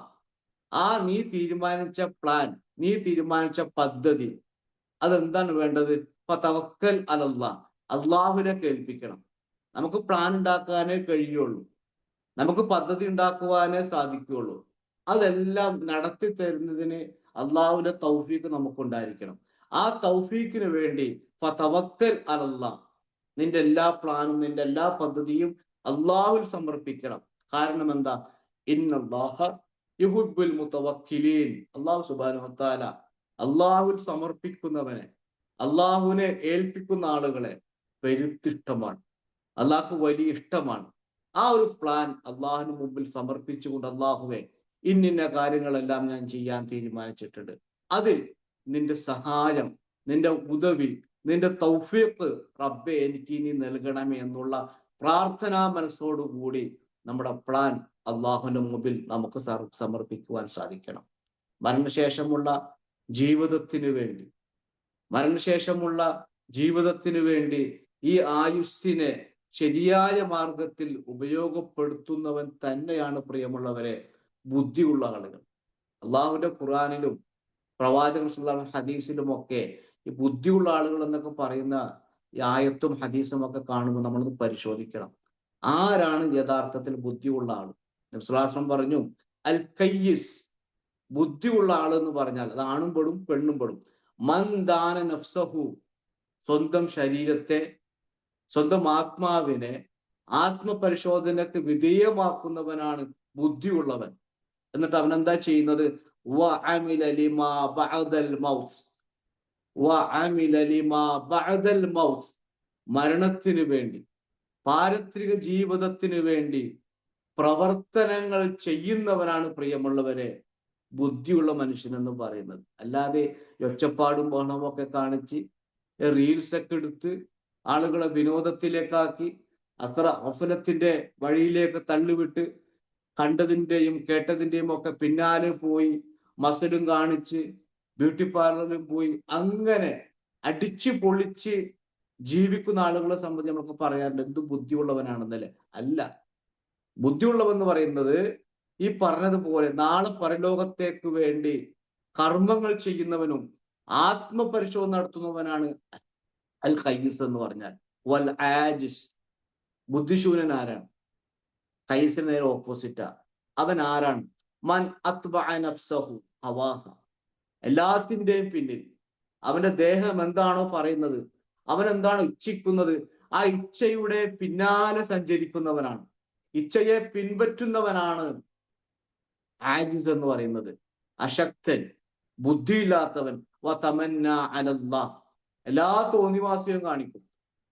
ആ നീ തീരുമാനിച്ച പ്ലാൻ, നീ തീരുമാനിച്ച പദ്ധതി, അതെന്താണ് വേണ്ടത്? ഫതവക്കൽ അലല്ലാ, അള്ളാഹുവിനെ കേൾപ്പിക്കണം. നമുക്ക് പ്ലാൻ ഉണ്ടാക്കാനേ കഴിയുള്ളൂ, നമുക്ക് പദ്ധതി ഉണ്ടാക്കുവാനേ സാധിക്കുകയുള്ളൂ. അതെല്ലാം നടത്തി തരുന്നതിന് അള്ളാഹുവിന്റെ തൗഫീഖ് നമുക്കുണ്ടായിരിക്കണം. ആ തൗഫീഖിന് വേണ്ടി ഫതവക്കൽ അലല്ലാ, നിന്റെ എല്ലാ പ്ലാനും നിന്റെ എല്ലാ പദ്ധതിയും അള്ളാഹുവിൽ സമർപ്പിക്കണം. കാരണം എന്താ? ഇന്നല്ലാഹ യുഹിബ്ബുൽ മുതവക്കിലീൻ, അള്ളാഹു സുബ്ഹാനഹു വ തആല അള്ളാഹുവിൽ സമർപ്പിക്കുന്നവനെ, അള്ളാഹുവിനെ ഏൽപ്പിക്കുന്ന ആളുകളെ പെരുത്തിഷ്ടമാണ്, അള്ളാഹ്ക്ക് വലിയ ഇഷ്ടമാണ്. ആ ഒരു പ്ലാൻ അള്ളാഹുവിന് മുമ്പിൽ സമർപ്പിച്ചുകൊണ്ട്, അള്ളാഹുവെ ഇന്നിന്ന കാര്യങ്ങളെല്ലാം ഞാൻ ചെയ്യാൻ തീരുമാനിച്ചിട്ടുണ്ട്, അതിൽ നിന്റെ സഹായം, നിന്റെ ഉദവി, നിന്റെ തൗഫീഖ് റബ്ബെ എനിക്ക് ഇനി നൽകണമേ എന്നുള്ള പ്രാർത്ഥനാ മനസ്സോടുകൂടി നമ്മുടെ പ്ലാൻ അള്ളാഹുവിന്റെ മുമ്പിൽ നമുക്ക് സമർപ്പിക്കുവാൻ സാധിക്കണം. മരണശേഷമുള്ള ജീവിതത്തിന് വേണ്ടി, മരണശേഷമുള്ള ജീവിതത്തിന് വേണ്ടി ഈ ആയുസ്സിനെ ശരിയായ മാർഗത്തിൽ ഉപയോഗപ്പെടുത്തുന്നവൻ തന്നെയാണ് പ്രിയമുള്ളവരെ ബുദ്ധിയുള്ള ആളുകൾ. അള്ളാഹുവിന്റെ ഖുർആനിലും പ്രവാചകൻ സല്ലല്ലാഹു അലൈഹി ഹദീസിലും ഒക്കെ ഈ ബുദ്ധിയുള്ള ആളുകൾ എന്നൊക്കെ പറയുന്ന ഈ ആയത്തും ഹദീസും ഒക്കെ കാണുമ്പോൾ നമ്മളൊന്ന് പരിശോധിക്കണം. ആരാണ് യഥാർത്ഥത്തിൽ ബുദ്ധിയുള്ള ആൾ? നബി സ്വല്ലല്ലാഹു അലൈഹി വസല്ലം പറഞ്ഞു, അൽ കയ്യിസ്, ബുദ്ധിയുള്ള ആൾ എന്ന് പറഞ്ഞാൽ അത് ആണും പെടും പെണ്ണും പെടും. മൻ ദാന നഫ്സഹു, സ്വന്തം ശരീരത്തെ, സ്വന്തം ആത്മാവിനെ ആത്മപരിശോധനക്ക് വിധേയമാക്കുന്നവനാണ് ബുദ്ധിയുള്ളവൻ. എന്നിട്ട് അവൻ എന്താ ചെയ്യുന്നത്? വഅമില ലിമാ ബഅദൽ മൗത്ത്, വഅമില ലിമാ ബഅദൽ മൗത്ത്, മരണത്തിന് വേണ്ടി, പാരത്രിക ജീവിതത്തിന് വേണ്ടി പ്രവർത്തനങ്ങൾ ചെയ്യുന്നവനാണ് പ്രിയമുള്ളവരെ ബുദ്ധിയുള്ള മനുഷ്യൻ എന്ന് പറയുന്നത്. അല്ലാതെ ഒച്ചപ്പാടും ബഹളവും ഒക്കെ കാണിച്ച് റീൽസ് ഒക്കെ എടുത്ത് ആളുകളെ വിനോദത്തിലേക്കാക്കി അഫലത്തിന്റെ വഴിയിലേക്ക് തള്ളിവിട്ട് കണ്ടതിന്റെയും കേട്ടതിന്റെയും ഒക്കെ പിന്നാലെ പോയി മസലും കാണിച്ച് ബ്യൂട്ടി പാർലറിലും പോയി അങ്ങനെ അടിച്ചു പൊളിച്ച് ജീവിക്കുന്ന ആളുകളെ സംബന്ധിച്ച് നമുക്ക് പറയാറുണ്ട് എന്ത് ബുദ്ധിയുള്ളവനാണെന്നല്ലേ. അല്ല, ബുദ്ധിയുള്ളവെന്ന് പറയുന്നത് ഈ പറഞ്ഞതുപോലെ നാളെ പരലോകത്തേക്ക് വേണ്ടി കർമ്മങ്ങൾ ചെയ്യുന്നവനും ആത്മപരിശോധന നടത്തുന്നവനാണ് അൽ ഖയ്യിസ് എന്ന് പറഞ്ഞാൽ. വൽ ആജിസ്, ബുദ്ധിശൂന്യൻ ആരാണ്? ഖയ്യിസിന് നേരെ ഓപ്പോസിറ്റാ. അവൻ ആരാണ്? മൻ അത്ബഅ നഫ്സഹു ഹവാഹ, എല്ലാത്തിൻ്റെയും പിന്നിൽ അവന്റെ ദേഹം എന്താണോ പറയുന്നത്, അവൻ എന്താണോ ഇച്ഛിക്കുന്നത്, ആ ഇച്ഛയുടെ പിന്നാലെ സഞ്ചരിക്കുന്നവനാണ്, ഇച്ഛയെ പിൻപറ്റുന്നവനാണ് ആജിസ് എന്ന് പറയുന്നത്. അശക്തൻ, ബുദ്ധിയില്ലാത്തവൻ. വതമന്ന അലല്ലാഹ്, എല്ലാ തോന്നിവാസിയും കാണിക്കും,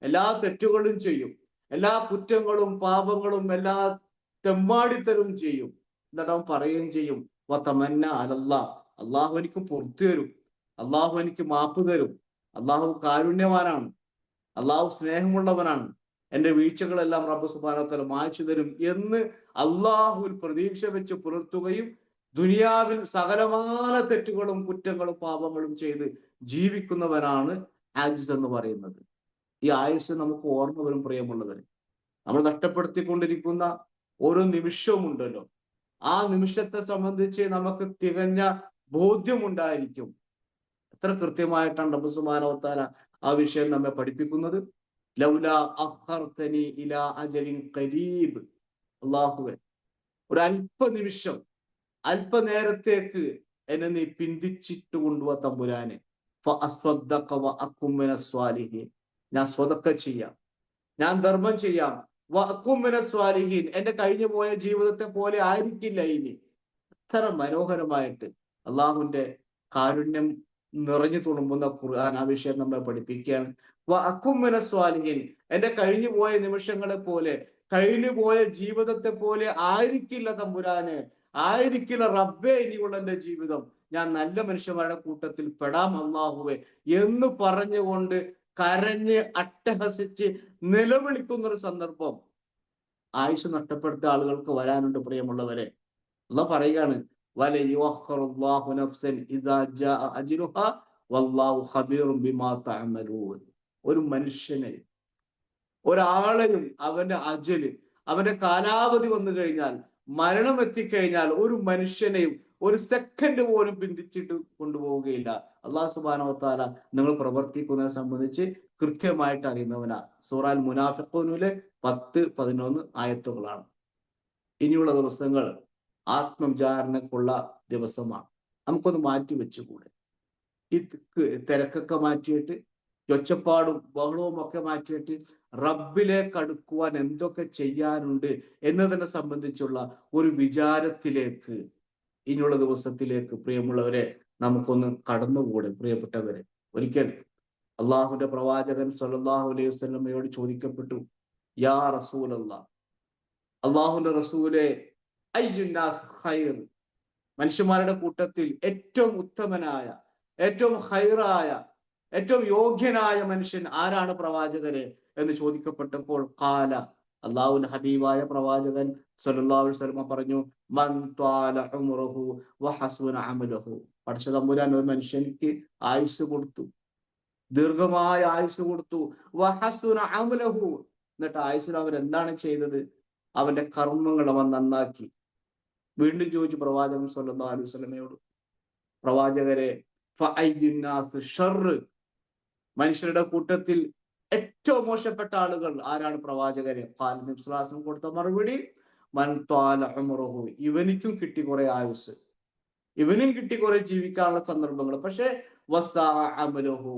എല്ലാ തെറ്റുകളും ചെയ്യും, എല്ലാ കുറ്റങ്ങളും പാപങ്ങളും എല്ലാ തെമ്മാടിത്തരും ചെയ്യും. എന്നിട്ട് അവൻ പറയുകയും ചെയ്യും വതമന്ന അലല്ലാഹ്, അള്ളാഹു എനിക്ക് പുറത്തു തരും, അള്ളാഹു എനിക്ക് മാപ്പ് തരും, അള്ളാഹു കാരുണ്യവാനാണ്, അള്ളാഹു സ്നേഹമുള്ളവനാണ്, എന്റെ വീഴ്ചകളെല്ലാം റബ്ബ് സുബ്ഹാനഹു വ തആല മായ്ച്ചു തരും എന്ന് അള്ളാഹുവിൽ പ്രതീക്ഷ വെച്ച് പുലർത്തുകയും ദുനിയാവിൽ സകലമാന തെറ്റുകളും കുറ്റങ്ങളും പാപങ്ങളും ചെയ്ത് ജീവിക്കുന്നവനാണ് ആജിസ് എന്ന് പറയുന്നത്. ഈ ആയുസ് നമുക്ക് ഓർമ്മ വരും പ്രിയമുള്ളവര്. നമ്മൾ നഷ്ടപ്പെടുത്തിക്കൊണ്ടിരിക്കുന്ന ഓരോ നിമിഷവും ഉണ്ടല്ലോ, ആ നിമിഷത്തെ സംബന്ധിച്ച് നമുക്ക് തികഞ്ഞ ബോധ്യമുണ്ടായിരിക്കും. എത്ര കൃത്യമായിട്ടാണ് റബ്ബ് സുബ്ഹാനഹു വ തആല ആ വിഷയം നമ്മെ പഠിപ്പിക്കുന്നത്. ലൗലാ അഖർതനി ഇലാ അജലിൻ ഖരീബ്, അല്ലാഹുവേ ഒരു അല്പ നിമിഷം, അല്പനേരത്തേക്ക് എന്നെ നീ പിന്തിച്ചിട്ട് കൊണ്ടുവാ തമ്പുരാനെ. ഫഅസ്വദ്ദഖ വഅകും മിനസ് സ്വാലിഹീൻ, ഞാൻ സ്വതക്ക ചെയ്യാം, ഞാൻ ധർമ്മം ചെയ്യാം. വഅകും മിനസ് സ്വാലിഹീൻ, എന്റെ കഴിഞ്ഞു പോയ ജീവിതത്തെ പോലെ ആയിരിക്കില്ല ഇനി. എത്ര മനോഹരമായിട്ട് അള്ളാഹുവിന്റെ കാരുണ്യം നിറഞ്ഞു തുളുമ്പുന്ന ഖുർആൻ ആ വിഷയം നമ്മെ പഠിപ്പിക്കുകയാണ്. വഅകും മിനസ് സ്വാലിഹീൻ, എന്റെ കഴിഞ്ഞു പോയ നിമിഷങ്ങളെ പോലെ, കഴിഞ്ഞു പോയ ജീവിതത്തെ പോലെ ആയിരിക്കില്ല തമ്പുരാനെ, ആയിരിക്കില്ല റബ്ബേ ഇനിയുള്ള എന്റെ ജീവിതം, ഞാൻ നല്ല മനുഷ്യന്മാരുടെ കൂട്ടത്തിൽ പെടാം അല്ലാഹുവേ എന്ന് പറഞ്ഞുകൊണ്ട് കരഞ്ഞ് അട്ടഹസിച്ച് നിലവിളിക്കുന്ന ഒരു സന്ദർഭം ആയുഷ് നഷ്ടപ്പെടുത്ത ആളുകൾക്ക് വരാനുണ്ട് പ്രിയമുള്ളവരെ. അള്ളാഹ് പറയുകയാണ് വലയുഅഖിറുല്ലാഹു നഫ്സൻ ഇദാ ജാഅ അജ്ലുഹാ വല്ലാഹു ഖബീറും ബിമാ തഅമലൂൻ. ഒരു മനുഷ്യനെ, ഒരാളെയും അവന്റെ അജല്, അവന്റെ കാലാവധി വന്നു കഴിഞ്ഞാൽ, മരണം എത്തിക്കഴിഞ്ഞാൽ ഒരു മനുഷ്യനെയും ഒരു സെക്കൻഡ് പോലും പിന്തിച്ചിട്ട് കൊണ്ടുപോവുകയില്ല. അള്ളാഹു സുബ്ഹാനഹു വ തആല നിങ്ങൾ പ്രവർത്തിക്കുന്നതിനെ സംബന്ധിച്ച് കൃത്യമായിട്ട് അറിയുന്നവനാ. സൂറ അൽ മുനാഫിഖൂനിലെ 10-11 ആയത്തുകളാണ്. ഇനിയുള്ള ദിവസങ്ങൾ ആത്മവിചാരണക്കുള്ള ദിവസമാണ്. നമുക്കൊന്ന് മാറ്റി വെച്ചുകൂടെ? ഈ തിരക്കൊക്കെ മാറ്റിയിട്ട്, ഒച്ചപ്പാടും ബഹളവും ഒക്കെ മാറ്റിയിട്ട് റബ്ബിലേക്ക് അടുക്കുവാൻ എന്തൊക്കെ ചെയ്യാനുണ്ട് എന്നതിനെ സംബന്ധിച്ചുള്ള ഒരു വിചാരത്തിലേക്ക് ഇനിയുള്ള ദിവസത്തിലേക്ക് പ്രിയമുള്ളവരെ നമുക്കൊന്ന് കടന്നുകൂടെ പ്രിയപ്പെട്ടവരെ. ഒരിക്കൽ അള്ളാഹുവിന്റെ പ്രവാചകൻ സ്വല്ലല്ലാഹു അലൈഹി വസല്ലമയോട് ചോദിക്കപ്പെട്ടു, യാ റസൂലല്ലാഹ്, അള്ളാഹുവിന്റെ റസൂലെ, അയ്യുന്നാസ് ഖൈർ, മനുഷ്യന്മാരുടെ കൂട്ടത്തിൽ ഏറ്റവും ഉത്തമനായ, ഏറ്റവും ഖൈറായ, ഏറ്റവും യോഗ്യനായ മനുഷ്യൻ ആരാണ് പ്രവാചകരെ എന്ന് ചോദിക്കപ്പെട്ടപ്പോൾ ഖാല, അള്ളാഹുവിന്റെ ഹബീബായ പ്രവാചകൻ സ്വല്ലല്ലാഹു അലൈഹി വസല്ലം പറഞ്ഞു, മൻ ത്വാല ഉംറുഹു വഹസുന അമലുഹു. പടച്ച തമ്പുരാൻ ഒരു മനുഷ്യനിക്ക് ആയുസ് കൊടുത്തു, ദീർഘമായ ആയുസ് കൊടുത്തു. വഹസുന അമലുഹു, എന്നിട്ട് ആയുസ്സിൽ അവൻ എന്താണ് ചെയ്തത്? അവന്റെ കർമ്മങ്ങൾ അവൻ നന്നാക്കി. വീണ്ടും ചോദിച്ചു പ്രവാചകൻ സ്വല്ലല്ലാഹു അലൈഹി വസല്ലമയോട്, പ്രവാചകരെ ഫഅയ്യുന്നാസ് ഷർറ്, മനുഷ്യരുടെ കൂട്ടത്തിൽ ഏറ്റവും മോശപ്പെട്ട ആളുകൾ ആരാണ്? പ്രവാചകര്. നബി സ്വല്ലല്ലാഹു അലൈഹി വസല്ലം കൊടുത്ത മറുപടി മൻ ത്വാല ഉംറുഹു, ഇവനിക്കും കിട്ടി കുറെ ആയുസ്, ഇവനും കിട്ടി കുറെ ജീവിക്കാനുള്ള സന്ദർഭങ്ങൾ. പക്ഷെ വസാഅ അമലുഹു,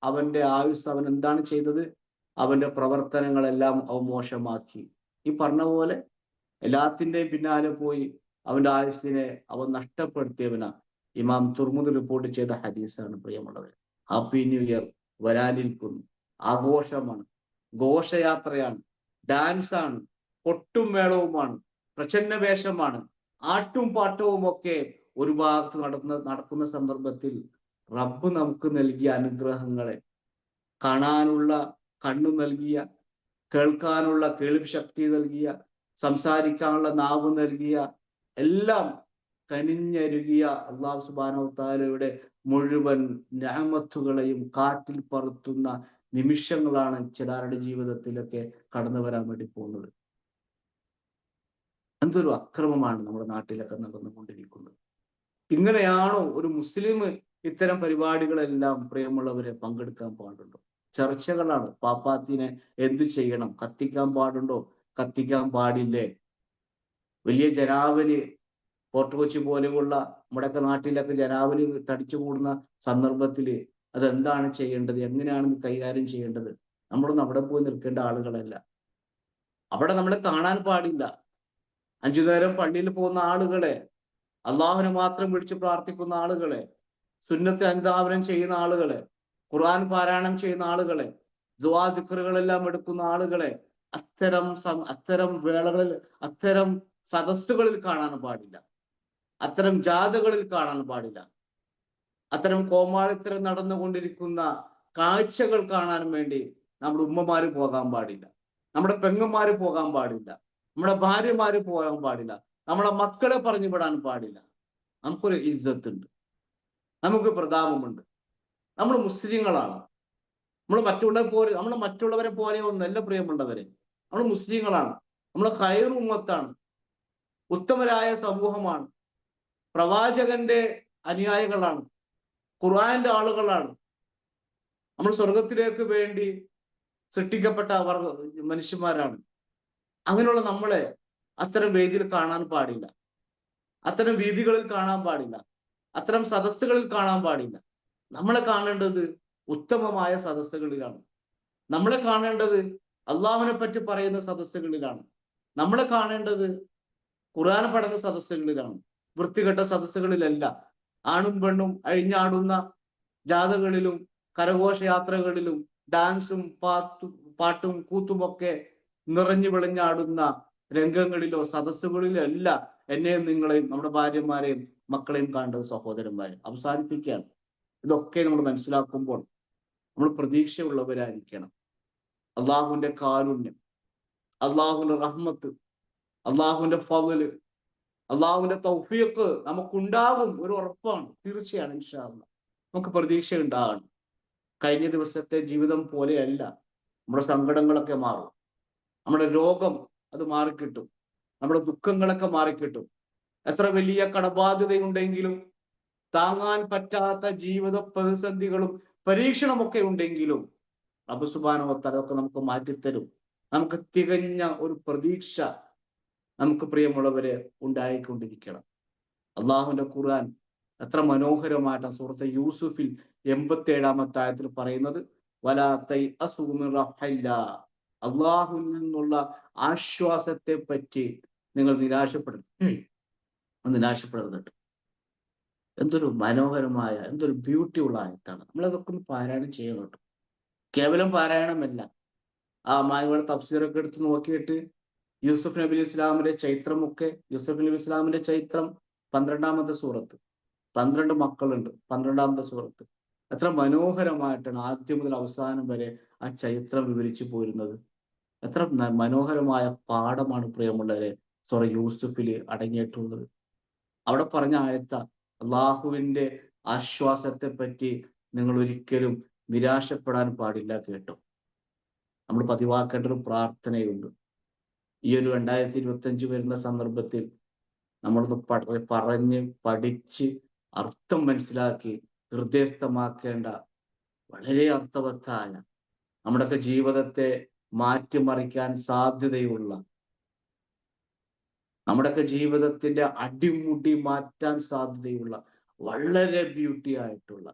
അവന്റെ ആയുസ് അവൻ എന്താണ് ചെയ്തത്? അവന്റെ പ്രവർത്തനങ്ങളെല്ലാം അവൻ മോശമാക്കി. ഈ പറഞ്ഞ പോലെ എല്ലാത്തിന്റെയും പിന്നാലെ പോയി അവന്റെ ആയുസ്സിനെ അവൻ നഷ്ടപ്പെടുത്തിയവനാ. ഇമാം തുർമുദ് റിപ്പോർട്ട് ചെയ്ത ഹദീസാണ് പ്രിയമുള്ളവർ. ഹാപ്പി ന്യൂ ഇയർ വരാനിരിക്കുന്നു, ആഘോഷമാണ്, ഘോഷയാത്രയാണ്, ഡാൻസ് ആണ്, കൊട്ടും മേളവുമാണ്, പ്രച്ഛന്ന വേഷമാണ്, ആട്ടും പാട്ടവും ഒക്കെ ഒരു ഭാഗത്ത് നടക്കുന്ന സന്ദർഭത്തിൽ റബ്ബ് നമുക്ക് നൽകിയ അനുഗ്രഹങ്ങളെ, കാണാനുള്ള കണ്ണു നൽകിയ, കേൾക്കാനുള്ള കേൾവി ശക്തി നൽകിയ, സംസാരിക്കാനുള്ള നാവ് നൽകിയ, എല്ലാം കനിഞ്ഞരുകിയ അള്ളാഹു സുബ്ഹാനഹു തആലയുടെ മുഴുവൻ നിഅമത്തുകളെയും കാറ്റിൽ പറത്തുന്ന നിമിഷങ്ങളാണ് ചിലരുടെ ജീവിതത്തിലൊക്കെ കടന്നു വരാൻ വേണ്ടി പോകുന്നത്. എന്തൊരു അക്രമമാണ് നമ്മുടെ നാട്ടിലൊക്കെ നടന്നുകൊണ്ടിരിക്കുന്നത്. ഇങ്ങനെയാണോ ഒരു മുസ്ലിം ഇത്തരം പരിപാടികളെല്ലാം പ്രിയമുള്ളവരെ പങ്കെടുക്കാൻ പാടുണ്ടോ? ചർച്ചകളാണ്. പാപ്പാത്തിനെ എന്ത് ചെയ്യണം? കത്തിക്കാൻ പാടുണ്ടോ? കത്തിക്കാൻ പാടില്ലേ? വലിയ ജനാവലി, ഫോർട്ട് കൊച്ചി പോലെയുള്ള നമ്മുടെയൊക്കെ നാട്ടിലൊക്കെ ജനാവലി തടിച്ചു കൂടുന്ന സന്ദർഭത്തില് അതെന്താണ് ചെയ്യേണ്ടത്? എങ്ങനെയാണ് കൈകാര്യം ചെയ്യേണ്ടത്? നമ്മളൊന്നും അവിടെ പോയി നിൽക്കേണ്ട ആളുകളല്ല. അവിടെ നമ്മളെ കാണാൻ പാടില്ല. 5 നേരം പള്ളിയിൽ പോകുന്ന ആളുകളെ, അള്ളാഹുവിനെ മാത്രം വിളിച്ച് പ്രാർത്ഥിക്കുന്ന ആളുകളെ, സുന്നത്ത് അനുധാവനം ചെയ്യുന്ന ആളുകളെ, ഖുർആൻ പാരായണം ചെയ്യുന്ന ആളുകളെ, ദുആ ദിക്റുകളെല്ലാം എടുക്കുന്ന ആളുകളെ അത്തരം വേളകളിൽ, അത്തരം സദസ്സുകളിൽ കാണാൻ പാടില്ല. അത്തരം ജാഥകളിൽ കാണാൻ പാടില്ല. അത്തരം കോമാളിത്തരം നടന്നുകൊണ്ടിരിക്കുന്ന കാഴ്ചകൾ കാണാൻ വേണ്ടി നമ്മുടെ ഉമ്മമാര് പോകാൻ പാടില്ല, നമ്മുടെ പെങ്ങന്മാര് പോകാൻ പാടില്ല, നമ്മുടെ ഭാര്യമാര് പോകാൻ പാടില്ല, നമ്മളെ മക്കളെ പറഞ്ഞു വിടാൻ പാടില്ല. നമുക്കൊരു ഇസ്സത്തുണ്ട്, നമുക്ക് പ്രതാപമുണ്ട്, നമ്മൾ മുസ്ലിങ്ങളാണ്. നമ്മൾ മറ്റുള്ളവരെ പോലെ ഒന്നല്ല പ്രിയമുള്ളവരെ. നമ്മൾ മുസ്ലിങ്ങളാണ്, നമ്മൾ ഖൈർ ഉമ്മത്താണ്, ഉത്തമരായ സമൂഹമാണ്, പ്രവാചകന്റെ അനുയായികളാണ്, ഖുർആന്റെ ആളുകളാണ്. നമ്മൾ സ്വർഗത്തിലേക്ക് വേണ്ടി സൃഷ്ടിക്കപ്പെട്ട മനുഷ്യന്മാരാണ്. അങ്ങനെയുള്ള നമ്മളെ അത്തരം വേദിയിൽ കാണാൻ പാടില്ല, അത്തരം വീതികളിൽ കാണാൻ പാടില്ല, അത്തരം സദസ്സുകളിൽ കാണാൻ പാടില്ല. നമ്മളെ കാണേണ്ടത് ഉത്തമമായ സദസ്സുകളിലാണ്. നമ്മളെ കാണേണ്ടത് അള്ളാഹുവിനെ പറ്റി പറയുന്ന സദസ്സുകളിലാണ്. നമ്മളെ കാണേണ്ടത് ഖുർആൻ പഠന സദസ്സുകളിലാണ്, വൃത്തികെട്ട സദസ്സുകളിലല്ല. ആണും പെണ്ണും അഴിഞ്ഞാടുന്ന ജാഥകളിലും കരഘോഷയാത്രകളിലും ഡാൻസും പാട്ടും കൂത്തുമൊക്കെ നിറഞ്ഞു വിളഞ്ഞാടുന്ന രംഗങ്ങളിലോ സദസ്സുകളിലോ അല്ല എന്നെയും നിങ്ങളെയും നമ്മുടെ ഭാര്യമാരെയും മക്കളെയും കാണേണ്ടത് സഹോദരന്മാരെ. അവസാനിപ്പിക്കുകയാണ്. ഇതൊക്കെ നമ്മൾ മനസ്സിലാക്കുമ്പോൾ നമ്മൾ പ്രതീക്ഷയുള്ളവരായിരിക്കണം. അള്ളാഹുവിന്റെ കാരുണ്യം, അള്ളാഹുവിന്റെ റഹ്മത്ത്, അള്ളാഹുവിന്റെ ഫള്, അള്ളാഹുവിന്റെ തൗഫീഖ് നമുക്കുണ്ടാകും. ഒരു ഉറപ്പാണ്, തീർച്ചയാണ്. ഇൻഷാ അല്ലാഹ് നമുക്ക് പ്രതീക്ഷ ഉണ്ടാകണം. കഴിഞ്ഞ ദിവസത്തെ ജീവിതം പോലെയല്ല. നമ്മുടെ സങ്കടങ്ങളൊക്കെ മാറും, നമ്മുടെ രോഗം അത് മാറിക്കിട്ടും, നമ്മുടെ ദുഃഖങ്ങളൊക്കെ മാറിക്കിട്ടും. എത്ര വലിയ കടബാധ്യതയുണ്ടെങ്കിലും, താങ്ങാൻ പറ്റാത്ത ജീവിത പ്രതിസന്ധികളും പരീക്ഷണമൊക്കെ ഉണ്ടെങ്കിലും റബ്ബ് സുബ്ഹാനഹു വ തആല ഒക്കെ നമുക്ക് മാറ്റിത്തരും. നമുക്ക് തികഞ്ഞ ഒരു പ്രതീക്ഷ നമുക്ക് പ്രിയമുള്ളവരെ ഉണ്ടായിക്കൊണ്ടിരിക്കണം. അള്ളാഹുവിന്റെ ഖുർആൻ എത്ര മനോഹരമായിട്ടാണ് സൂറത്ത് യൂസുഫിൽ 87-ാമത്തെ ആയത്തിൽ പറയുന്നത്, വലാ തൈഅസൂ മിൻ റൗഹില്ലാ, അള്ളാഹുവിൽ നിന്നുള്ള ആശ്വാസത്തെ പറ്റി നിങ്ങൾ നിരാശപ്പെടരുത്. എന്തൊരു മനോഹരമായ, എന്തൊരു ബ്യൂട്ടിയുള്ള ആയത്താണ്. നമ്മളതൊക്കെ ഒന്ന് പാരായണം ചെയ്യണം കേട്ടോ. കേവലം പാരായണമല്ല. ആ മാനുവൽ തഫ്സീറൊക്കെ എടുത്ത് നോക്കിയിട്ട് യൂസുഫ് നബി ഇസ്ലാമിന്റെ ചരിത്രമൊക്കെ, യൂസുഫ് നബി ഇസ്ലാമിന്റെ ചരിത്രം 12-ാമത്തെ സൂറത്ത്, 12 മക്കളുണ്ട്, 12-ാമത്തെ സൂറത്ത്. എത്ര മനോഹരമായിട്ടാണ് ആദ്യം മുതൽ അവസാനം വരെ ആ ചരിത്രം വിവരിച്ചു പോരുന്നത്. എത്ര മനോഹരമായ പാഠമാണ് പ്രിയമുള്ളവരെ സൂറ യൂസുഫില് അടങ്ങിയിട്ടുള്ളത്. അവിടെ പറഞ്ഞ ആയത്ത അള്ളാഹുവിന്റെ ആശ്വാസത്തെ പറ്റി നിങ്ങൾ ഒരിക്കലും നിരാശപ്പെടാൻ പാടില്ല കേട്ടോ. നമ്മൾ പതിവാക്കേണ്ട ഒരു പ്രാർത്ഥനയുണ്ട്. ഈ ഒരു 2025 വരുന്ന സന്ദർഭത്തിൽ നമ്മളൊന്ന് പറഞ്ഞ് പഠിച്ച് അർത്ഥം മനസ്സിലാക്കി ഹൃദയസ്ഥമാക്കേണ്ട വളരെ അർത്ഥവത്തായ നമ്മുടെയൊക്കെ ജീവിതത്തെ മാറ്റിമറിക്കാൻ സാധ്യതയുള്ള, നമ്മുടെയൊക്കെ ജീവിതത്തിന്റെ അടിമുടി മാറ്റാൻ സാധ്യതയുള്ള വളരെ ബ്യൂട്ടി ആയിട്ടുള്ള,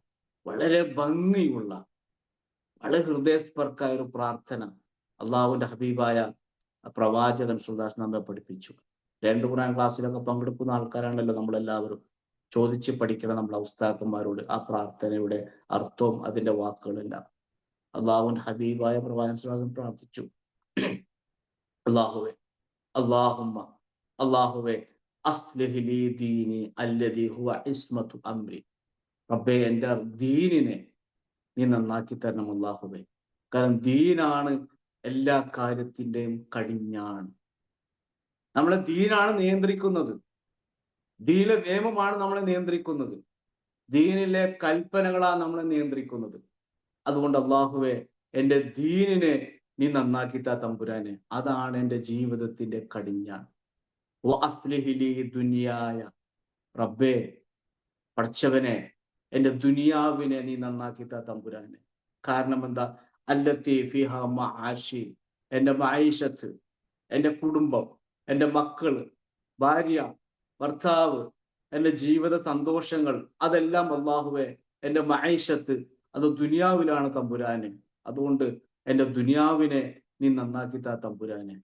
വളരെ ഭംഗിയുള്ള, വളരെ ഹൃദയസ്പർക്കായ ഒരു പ്രാർത്ഥന അള്ളാഹുവിന്റെ ഹബീബായ പ്രവാചകൻ സുൽദാസ് നമ്മെ പഠിപ്പിച്ചു. 2 ഖുർആൻ ക്ലാസ്സിലൊക്കെ പങ്കെടുക്കുന്ന ആൾക്കാരാണല്ലോ നമ്മളെല്ലാവരും. ചോദിച്ച് പഠിക്കണം നമ്മളെ ഉസ്താക്കന്മാരോട് ആ പ്രാർത്ഥനയുടെ അർത്ഥവും അതിന്റെ വാക്കുകളെല്ലാം. അള്ളാഹുവിന്റെ ഹബീബായ പ്രവാചകൻ സുൽദാസ് പ്രാർത്ഥിച്ചു, അള്ളാഹുവെ അള്ളാഹുമ്മ അള്ളാഹുവെ അസ്ലിഹ് ലീ ദീനി അല്ലദീ ഹുവ ഇസ്മത്തു അംരി. റബ്ബേ, എൻ്റെ ദീനിനെ നീ നന്നാക്കി തരണം അള്ളാഹുവെ. കാരണം ദീനാണ് എല്ലാ കാര്യത്തിന്റെയും കടിഞ്ഞാണ്. നമ്മളെ ദീനാണ് നിയന്ത്രിക്കുന്നത്. ദീനിലെ നിയമമാണ് നമ്മളെ നിയന്ത്രിക്കുന്നത്. ദീനിലെ കൽപ്പനകളാണ് നമ്മളെ നിയന്ത്രിക്കുന്നത്. അതുകൊണ്ട് അള്ളാഹുവെ, എൻ്റെ ദീനിനെ നീ നന്നാക്കി താ തമ്പുരാനെ. അതാണ് എൻ്റെ ജീവിതത്തിന്റെ കടിഞ്ഞാൺ. വഅസ്ലിഹ് ലീ ദുനിയായ. റബ്ബേ, പടച്ചവനെ, എൻ്റെ ദുനിയാവിനെ നീ നന്നാക്കി താ തമ്പുരാനെ. കാരണം എന്താ? അല്ലത്തി ഫിഹ മആശി. എൻ്റെ മഈശത്ത്, എൻ്റെ കുടുംബം, എൻ്റെ മക്കള്, ഭാര്യ, ഭർത്താവ്, എൻ്റെ ജീവിത സന്തോഷങ്ങൾ, അതെല്ലാം അല്ലാഹുവേ എൻ്റെ മഈശത്ത്, അത് ദുനിയാവിലാണ് തമ്പുരാനെ. അതുകൊണ്ട് എൻ്റെ ദുനിയാവിനെ നീ നന്നാക്കി താ തമ്പുരാനെ.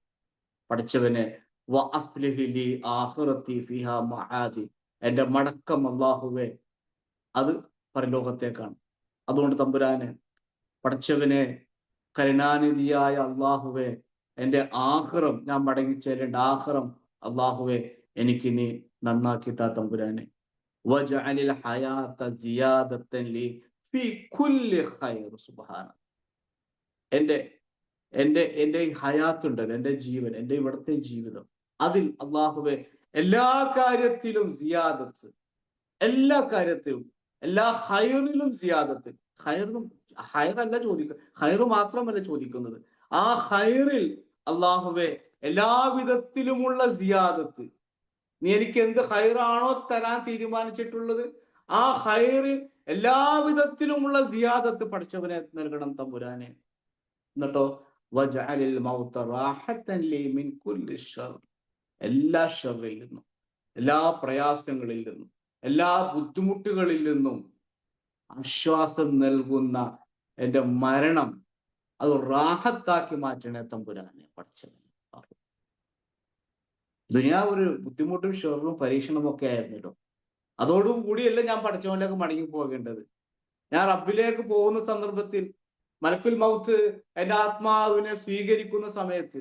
പഠിച്ചവനെ, വഅസ്ലിഹ് ലീ ആഖിറതി ഫിഹാ മആദി. എൻ്റെ മടക്കം അല്ലാഹുവേ അത് പരലോകത്തേക്കാണ്. അതുകൊണ്ട് തമ്പുരാനെ, പഠിച്ചവനെ, കരുണാനിധിയായ അള്ളാഹുവെ, എൻ്റെ ആഖിറം, ഞാൻ മടങ്ങിച്ചേരേണ്ട ആഖിറം അള്ളാഹുവെ എനിക്ക് നീ നന്നാക്കി താ തമ്പുരാനെ. വജഅലിൽ ഹയാത സിയാദത്തൻ ലി ഫീ കുല്ലി ഖൈർ. സുബ്ഹാന. എൻ്റെ എൻ്റെ എൻ്റെ ഈ ഹയാത്തുണ്ടല്ലോ, എൻ്റെ ജീവൻ, എൻ്റെ ഇവിടുത്തെ ജീവിതം, അതിൽ അള്ളാഹുവെ എല്ലാ കാര്യത്തിലും സിയാദത്ത്, എല്ലാ കാര്യത്തിലും, എല്ലാ ഹൈറിലും സിയാദത്ത്. ഹൈറും ഹൈറല്ല ചോദിക്കുക, ഹൈറ് മാത്രമല്ല ചോദിക്കുന്നത്, ആ ഹൈറിൽ അള്ളാഹുവെ എല്ലാ വിധത്തിലുമുള്ള സിയാദത്ത്. നീ എനിക്ക് എന്ത് ഹൈറാണോ തരാൻ തീരുമാനിച്ചിട്ടുള്ളത്, ആ ഹൈറിൽ എല്ലാ വിധത്തിലുമുള്ള സിയാദത്ത് പഠിച്ചവനെ നൽകണം തമ്പുരാനെ. എന്നിട്ടോ വജഅലിൽ മൗത റാഹത്തൻ ലീ മിൻ കുല്ലി ശർ. എല്ലാ ഷർറിൽ നിന്നും, എല്ലാ പ്രയാസങ്ങളിൽ നിന്നും, എല്ലാ ബുദ്ധിമുട്ടുകളിൽ നിന്നും ആശ്വാസം നൽകുന്ന എൻ്റെ മരണം അത് റാഹത്താക്കി മാറ്റണേ തമ്പുരാനെ. പഠിച്ചവനെ, ദുനിയാവ് ഒരു ബുദ്ധിമുട്ടും ഷെറും പരീക്ഷണവും ഒക്കെ ആയിരുന്നല്ലോ. അതോടുകൂടിയല്ല ഞാൻ പഠിച്ചവനിലേക്ക് മടങ്ങി പോകേണ്ടത്. ഞാൻ റബ്ബിലേക്ക് പോകുന്ന സന്ദർഭത്തിൽ മലക്കുൽ മൗത്ത് എൻ്റെ ആത്മാവിനെ സ്വീകരിക്കുന്ന സമയത്ത്,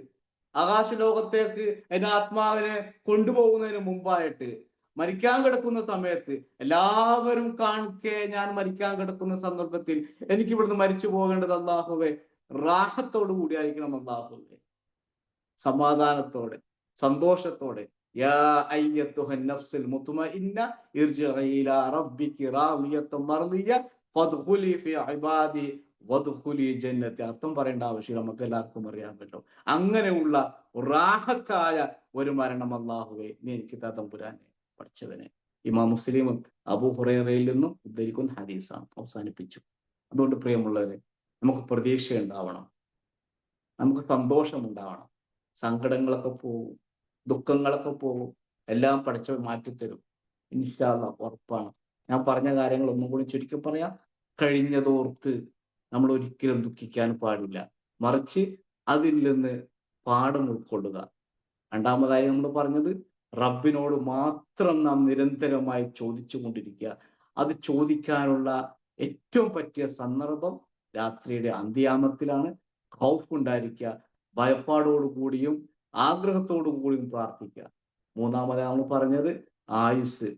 ആകാശ ലോകത്തേക്ക് എൻ്റെ ആത്മാവിനെ കൊണ്ടുപോകുന്നതിന് മുമ്പായിട്ട്, മരിക്കാൻ കിടക്കുന്ന സമയത്ത്, എല്ലാവരും കാണിക്കെ ഞാൻ മരിക്കാൻ കിടക്കുന്ന സന്ദർഭത്തിൽ എനിക്ക് ഇവിടുന്ന് മരിച്ചു പോകേണ്ടത് അല്ലാഹുവേ റാഹത്തോടു കൂടി ആയിരിക്കണം. അല്ലാഹുവേ സമാധാനത്തോടെ, സന്തോഷത്തോടെ, യാ അയ്യത്തുഹൻ നഫ്സുൽ മുത്മഇന്ന ഇർജിഇ ഇലാ റബ്ബികി റാദിയത്തുൻ മർദിയ ഫദ്ഖുലി ഫീ ഇബാദി വദ്ഖുലി ജന്നത്തി. അർത്ഥം പറയേണ്ട ആവശ്യം നമുക്ക് എല്ലാവർക്കും അറിയാമല്ലോ. അങ്ങനെയുള്ള റാഹത്തായ ഒരു മരണം അല്ലാഹുവേ നീ എനിക്ക് താ തമ്പുരാനെ. പഠിച്ചവനെ, ഇമാം മുസ്ലിമും അബൂ ഹുറൈറയിൽ നിന്നും ഉദ്ധരിക്കുന്ന ഹദീസാണ്. അവസാനിപ്പിച്ചു. അതുകൊണ്ട് പ്രിയമുള്ളവരെ, നമുക്ക് പ്രതീക്ഷ ഉണ്ടാവണം, നമുക്ക് സന്തോഷം ഉണ്ടാവണം. സങ്കടങ്ങളൊക്കെ പോകും, ദുഃഖങ്ങളൊക്കെ പോകും, എല്ലാം പഠിച്ചവൻ മാറ്റിത്തരും ഇൻഷാ അല്ലാഹ്, ഉറപ്പാണ്. ഞാൻ പറഞ്ഞ കാര്യങ്ങൾ ഒന്നും കൂടി ചുരുക്കി പറയാം. കഴിഞ്ഞതോർത്ത് നമ്മൾ ഒരിക്കലും ദുഃഖിക്കാൻ പാടില്ല, മറിച്ച് അതിൽ നിന്ന് പാഠം ഉൾക്കൊള്ളുക. രണ്ടാമതായി നമ്മൾ പറഞ്ഞത്, റബ്ബിനോട് മാത്രം നാം നിരന്തരമായി ചോദിച്ചു കൊണ്ടിരിക്കുക. അത് ചോദിക്കാനുള്ള ഏറ്റവും പറ്റിയ സന്ദർഭം രാത്രിയുടെ അന്ത്യാമത്തിലാണ്. ഖൗഫ് ഉണ്ടായിരിക്കുക, ഭയപ്പാടോടു കൂടിയും ആഗ്രഹത്തോടു കൂടിയും പ്രാർത്ഥിക്കുക. മൂന്നാമതായി നമ്മൾ പറഞ്ഞത്, ആയുസ്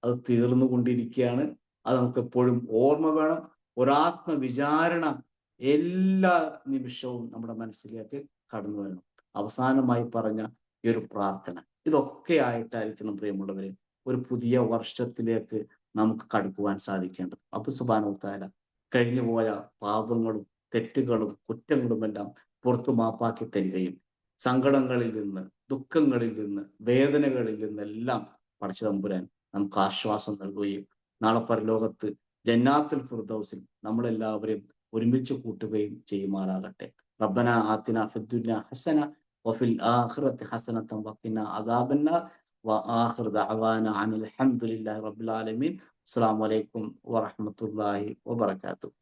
അത് തീർന്നുകൊണ്ടിരിക്കുകയാണ്. അത് നമുക്ക് എപ്പോഴും ഓർമ്മ വേണം. ഒരാത്മവിചാരണ എല്ലാ നിമിഷവും നമ്മുടെ മനസ്സിലേക്ക് കടന്നു വരണം. അവസാനമായി പറഞ്ഞ ഈ ഒരു പ്രാർത്ഥന, ഇതൊക്കെ ആയിട്ടായിരിക്കണം പ്രിയമുള്ളവരെ ഒരു പുതിയ വർഷത്തിലേക്ക് നമുക്ക് കടക്കുവാൻ സാധിക്കേണ്ടത്. അല്ലാഹു സുബ്ഹാനഹു വ തആല കഴിഞ്ഞു പോയ പാപങ്ങളും തെറ്റുകളും കുറ്റങ്ങളുമെല്ലാം പുറത്തു മാപ്പാക്കി തരികയും സങ്കടങ്ങളിൽ നിന്ന്, ദുഃഖങ്ങളിൽ നിന്ന്, വേദനകളിൽ നിന്നെല്ലാം പടച്ച തമ്പുരാൻ നമുക്ക് ആശ്വാസം നൽകുകയും നാളെ പരലോകത്ത് ജന്നാത്തുൽ ഫിർദൗസിൽ നമ്മളെല്ലാവരെയും ഒരുമിച്ച് കൂട്ടുകയും ചെയ്യുമാറാകട്ടെ. റബ്ബന ആതിന ഫിദ്ദുനിയ ഹസന വഫിൽ ആഖിറതി ഹസനതൻ വഖിന അദാബന്നാർ വആഖിറു ദഅവാന അനിൽ ഹംദുലില്ലാഹി റബ്ബിൽ ആലമീൻ. അസ്സലാമു അലൈക്കും വറഹ്മത്തുള്ളാഹി വബറകാതുഹു.